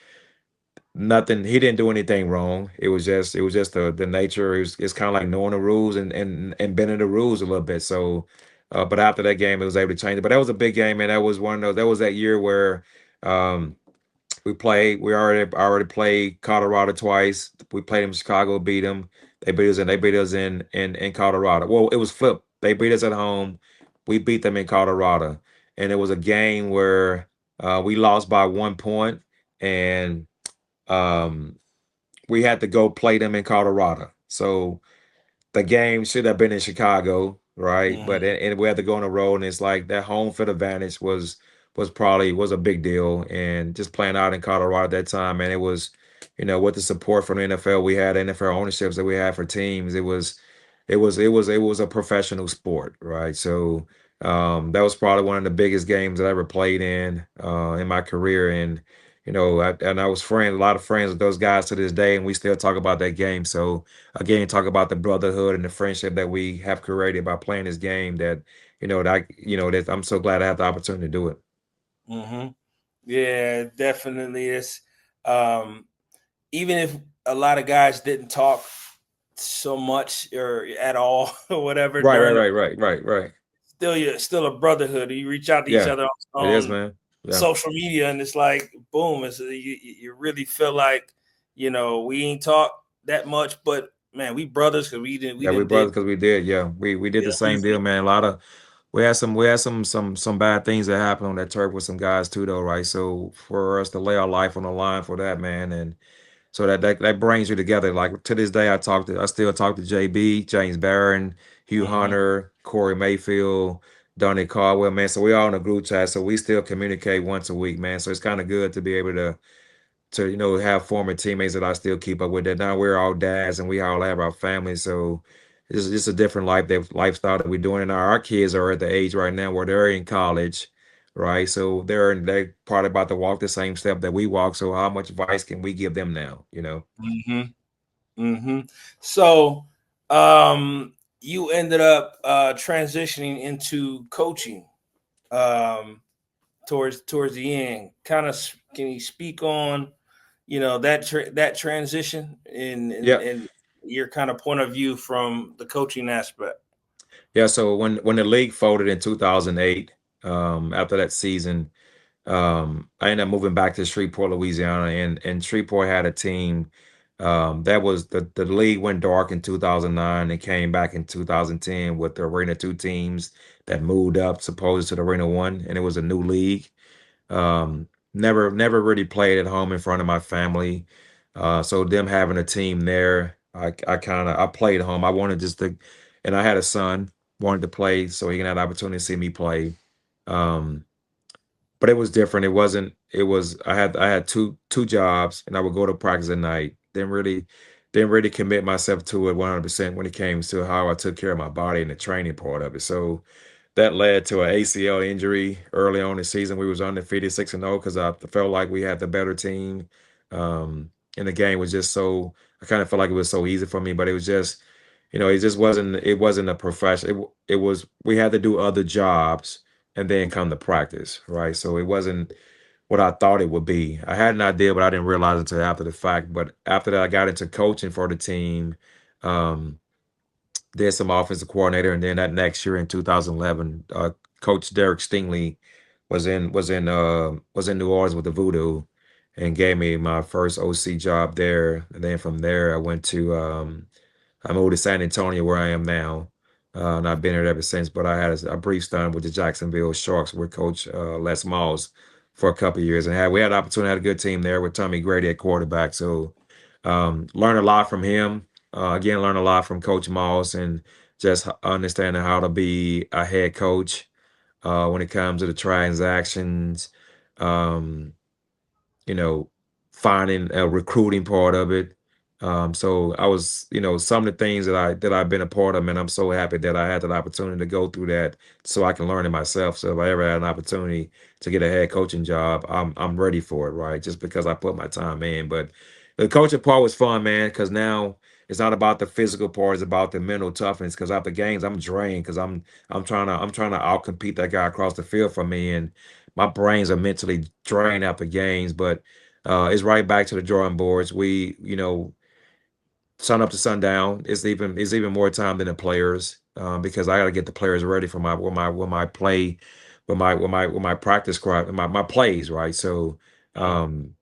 nothing, he didn't do anything wrong. It was just the nature. It's kind of like knowing the rules and bending the rules a little bit. So but after that game it was able to change it. But that was a big game, and that was one of those, that was that year where um we already played Colorado twice. We played them in Chicago, beat them. They beat us in Colorado. Well, it was flipped. They beat us at home. We beat them in Colorado. And it was a game where we lost by 1 point, and um we had to go play them in Colorado. So the game should have been in Chicago, right? But Mm-hmm. and we had to go on the road, and it's like that home field advantage was a big deal. And just playing out in Colorado at that time, man, it was, with the support from the NFL, we had NFL ownerships that we had for teams. It was a professional sport, right? So that was probably one of the biggest games that I ever played in my career. And I was a lot of friends with those guys to this day, and we still talk about that game. So again, talk about the brotherhood and the friendship that we have created by playing this game. That I'm so glad I have the opportunity to do it. Mm-hmm. Yeah, definitely. It's um, even if a lot of guys didn't talk so much or at all or whatever Right, right, during the right, right, right, right. still a brotherhood. You reach out to each Yeah, other it is, on man. Yeah, social media, and it's like boom. You really feel like we ain't talk that much, but man, we brothers because we yeah, we didn't did brothers because we did. Yeah, we did yeah the same deal, man. We had some bad things that happened on that turf with some guys too, though, right? So for us to lay our life on the line for that, man, and so that brings you together. Like to this day, I still talk to JB, James Barron, Hugh hmm Hunter, Corey Mayfield, Donnie Caldwell, man. So we all in a group chat, so we still communicate once a week, man. So it's kind of good to be able to have former teammates that I still keep up with. That now we're all dads and we all have our families, so it's just a different lifestyle that we're doing. And our kids are at the age right now where they're in college, right? So they probably about to walk the same step that we walk. So how much advice can we give them now? hmm hmm So, you ended up transitioning into coaching towards the end. Kind of, can you speak on that transition Yeah, in your kind of point of view from the coaching aspect? yeah. So when the league folded in 2008, after that season, I ended up moving back to Shreveport, Louisiana, and Shreveport had a team. That was the league went dark in 2009 and came back in 2010 with the Arena Two teams that moved up, supposed to the Arena One, and it was a new league. Never really played at home in front of my family. So them having a team there, I played at home. I wanted just to, and I had a son, wanted to play so he can have the opportunity to see me play. Um, but it was different. It wasn't. It was. I had two jobs, and I would go to practice at night. Didn't really commit myself to it 100% when it came to how I took care of my body and the training part of it. So that led to an ACL injury early on in the season. We was undefeated 6-0 because I felt like we had the better team. And the game was just so. I kind of felt like it was so easy for me, but it was just, it just wasn't. It wasn't a profession. It was. We had to do other jobs and then come to practice, right? So it wasn't what I thought it would be. I had an idea, but I didn't realize until after the fact. But after that, I got into coaching for the team. Um, did some offensive coordinator, and then that next year in 2011, Coach Derek Stingley was in New Orleans with the Voodoo, and gave me my first OC job there. And then from there, I moved to San Antonio where I am now, and I've been here ever since. But I had a brief stint with the Jacksonville Sharks with Coach Les Miles for a couple of years, and we had an opportunity, had a good team there with Tommy Grady at quarterback. So learned a lot from him. Again, learned a lot from Coach Moss, and just understanding how to be a head coach when it comes to the transactions. Um, you know, finding a recruiting part of it. So I was, some of the things that I've been a part of, and I'm so happy that I had that opportunity to go through that so I can learn it myself. So if I ever had an opportunity to get a head coaching job, I'm ready for it, right? Just because I put my time in. But the coaching part was fun, man, because now it's not about the physical part, it's about the mental toughness. Because after games, I'm drained because I'm trying to outcompete that guy across the field from me, and my brains are mentally drained after games. But it's right back to the drawing boards. We, sun up to sundown. It's even more time than the players, because I got to get the players ready for my play, with my practice squad, my plays, right. So um,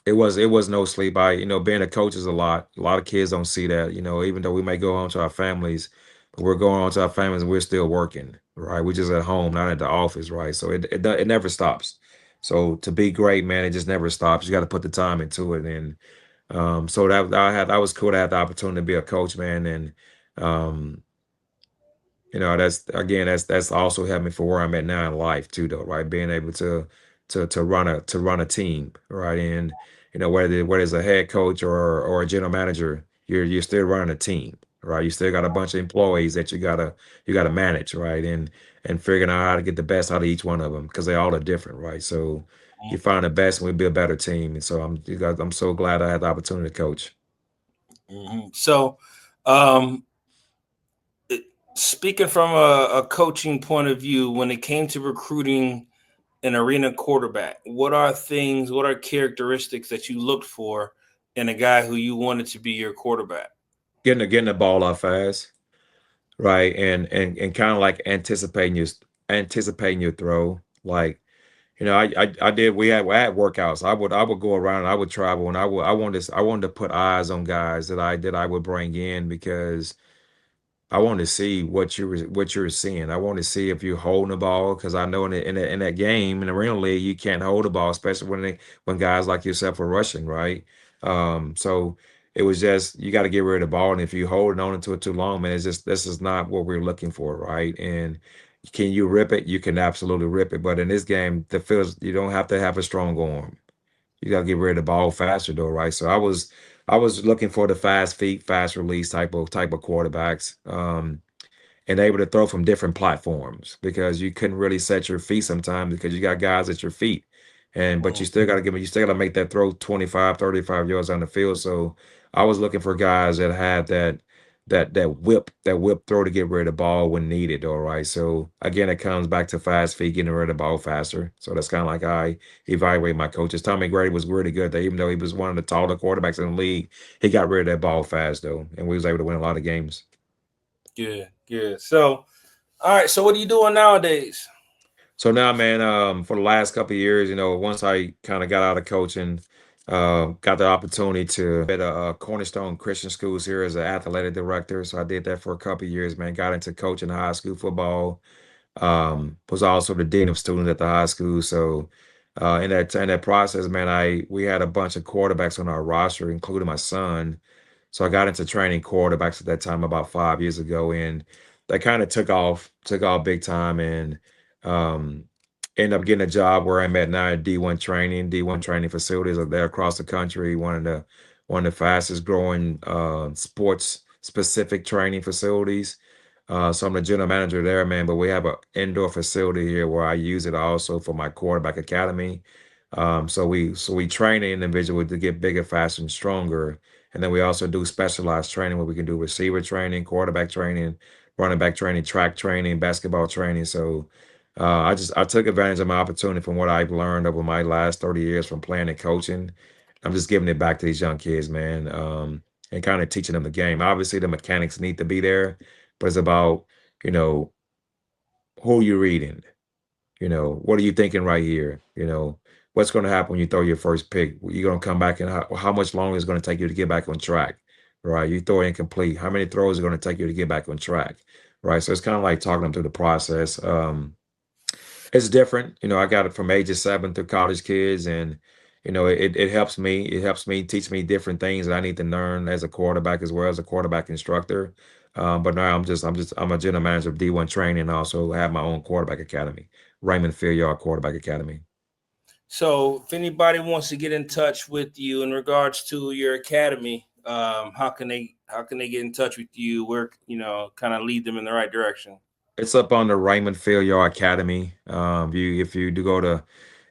it was no sleep. Being a coach is a lot. A lot of kids don't see that. Even though we may go home to our families, but we're going on to our families and we're still working, right. We're just at home, not at the office, right. So it never stops. So to be great, man, it just never stops. You got to put the time into it. And so that was cool to have the opportunity to be a coach, man. And um, that's also helped me for where I'm at now in life too, though, right? Being able to run a team, right? And whether it's a head coach or a general manager, you're still running a team, right? You still got a bunch of employees that you gotta manage, right? And figuring out how to get the best out of each one of them, because they all are different, right? So you find the best and we be a better team. And so I'm so glad I had the opportunity to coach. So, um, speaking from a coaching point of view, when it came to recruiting an arena quarterback, what are characteristics that you looked for in a guy who you wanted to be your quarterback? Getting the ball out fast, right? And kind of like anticipating your throw. Like, I did. We had workouts. I would go around and I would travel, and I wanted to put eyes on guys that I would bring in, because I want to see what you're seeing. I want to see if you're holding the ball, because I know in that game in the arena league you can't hold the ball, especially when guys like yourself are rushing, right? So it was just, you got to get rid of the ball, and if you holding on to it too long, man, it's just, this is not what we're looking for, right? And can you rip it? You can absolutely rip it, but in this game, the feels you don't have to have a strong arm. You got to get rid of the ball faster, though, right? So I was looking for the fast feet, fast release type of quarterbacks, and able to throw from different platforms, because you couldn't really set your feet sometimes because you got guys at your feet. And but Mm, you still got to make that throw 25, 35 yards on the field. So I was looking for guys that had that whip throw to get rid of the ball when needed. All right. So again, it comes back to fast feet, getting rid of the ball faster. So that's kind of like how I evaluate my coaches. Tommy Grady was really good there, even though he was one of the taller quarterbacks in the league. He got rid of that ball fast though, and we was able to win a lot of games. good, good. So, all right. So, what are you doing nowadays? So now, man, for the last couple of years, once I kind of got out of coaching, got the opportunity to at a Cornerstone Christian Schools here as an athletic director. So I did that for a couple of years, man. Got into coaching high school football. Was also the dean of students at the high school. So in that process, man, we had a bunch of quarterbacks on our roster, including my son. So I got into training quarterbacks at that time about 5 years ago, and that kind of took off big time. And um, end up getting a job where I'm at now at D1 training facilities are there across the country. One of the fastest growing sports specific training facilities. So I'm the general manager there, man. But we have an indoor facility here where I use it also for my quarterback academy. So we train the individual to get bigger, faster, and stronger. And then we also do specialized training where we can do receiver training, quarterback training, running back training, track training, basketball training. So I took advantage of my opportunity from what I've learned over my last 30 years from playing and coaching. I'm just giving it back to these young kids, man, and kind of teaching them the game. Obviously, the mechanics need to be there, but it's about, you know, who you reading, what are you thinking right here? What's going to happen when you throw your first pick? You're going to come back and how much longer is it going to take you to get back on track, right? You throw it incomplete. How many throws is it going to take you to get back on track, right? So it's kind of like talking them through the process. It's different. I got it from ages 7 through college kids, and it helps me. It helps me teach me different things that I need to learn as a quarterback as well as a quarterback instructor. But now I'm a general manager of D1 training and also have my own quarterback academy, Raymond Philyaw Quarterback Academy. So if anybody wants to get in touch with you in regards to your academy, how can they get in touch with you? Where kind of lead them in the right direction? It's up on the Raymond Philyaw Academy. If you do go to,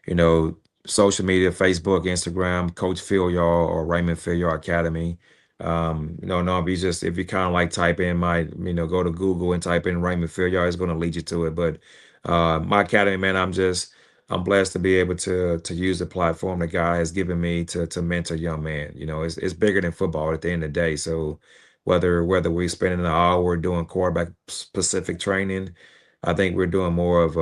you know, social media, Facebook, Instagram, Coach Philyaw or Raymond Philyaw Academy. No, if you kind of like type in go to Google and type in Raymond Philyaw, it's going to lead you to it. But my academy, man, I'm blessed to be able to use the platform that God has given me to mentor young men. It's bigger than football at the end of the day. So whether we're spending an hour doing quarterback specific training, I think we're doing more of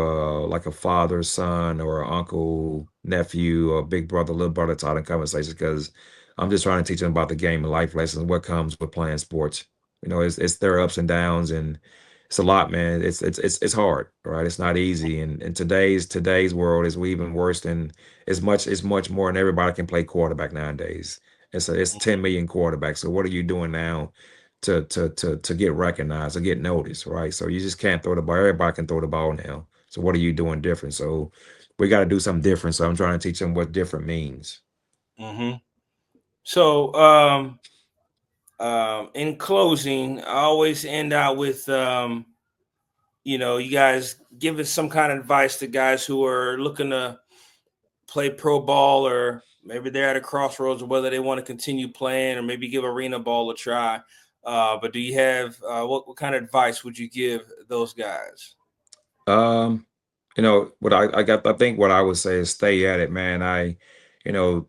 like a father, son, or uncle, nephew, or big brother, little brother type of conversations because I'm just trying to teach them about the game and life lessons, what comes with playing sports. It's their ups and downs, and it's a lot, man. It's hard, right? It's not easy, and today's world is even worse than it's much more, and everybody can play quarterback nowadays. It's 10 million quarterbacks. So what are you doing now to get recognized or get noticed, right? So you just can't throw the ball. Everybody can throw the ball now. So what are you doing different? So we got to do something different. So I'm trying to teach them what different means. Mm-hmm. So in closing, I always end out with you guys give us some kind of advice to guys who are looking to play pro ball, or maybe they're at a crossroads of whether they want to continue playing or maybe give arena ball a try. But do you have what kind of advice would you give those guys? Um, what I think what I would say is stay at it, man. You know,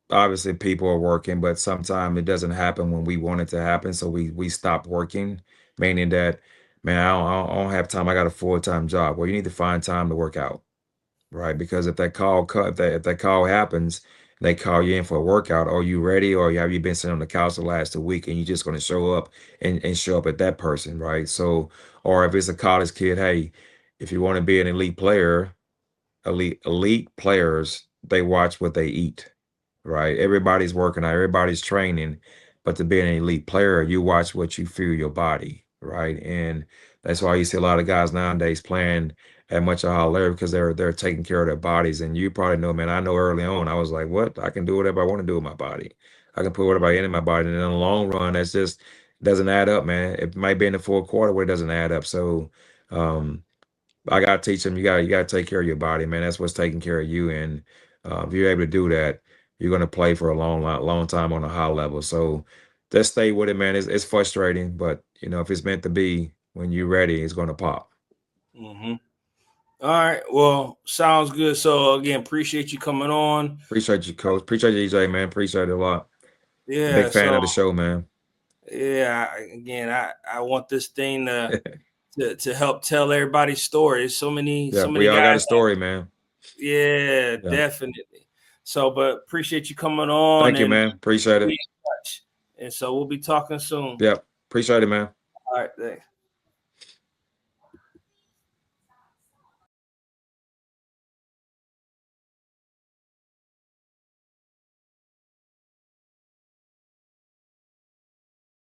Obviously people are working, but sometimes it doesn't happen when we want it to happen. So we stop working, meaning that, man, I don't have time. I got a full-time job. Well, you need to find time to work out. Right, because if that call happens, they call you in for a workout. Are you ready, or have you been sitting on the couch the last 2 weeks and you're just going to show up and show up at that person, right? So, or if it's a college kid, hey, if you want to be an elite player, elite players, they watch what they eat, right? Everybody's working out, everybody's training, but to be an elite player, you watch what you fuel your body, right? And that's why you see a lot of guys nowadays playing at much a high level because they're taking care of their bodies. And you probably know, man, I know early on I was like, what? I can do whatever I want to do with my body. I can put whatever I in my body. And in the long run, that's just doesn't add up, man. It might be in the fourth quarter where it doesn't add up. So um I gotta teach them you gotta take care of your body, man. That's what's taking care of you. And if you're able to do that, you're gonna play for a long time on a high level. So just stay with it, man. It's frustrating, but if it's meant to be, when you're ready, it's gonna pop. Mm-hmm. All right. Well, sounds good. So again, appreciate you coming on. Appreciate you, coach. Appreciate you, EJ, man. Appreciate it a lot. Big Yeah. fan So of the show, man. yeah, again, I want this thing to help tell everybody's stories. So many Yeah, so we many all got a guys. story, man. Yeah, Yeah. definitely. So, but appreciate you coming on, Thank you, and man. Appreciate we'll be it. in touch. And so we'll be talking soon. Yep. Appreciate it, man. All right, thanks.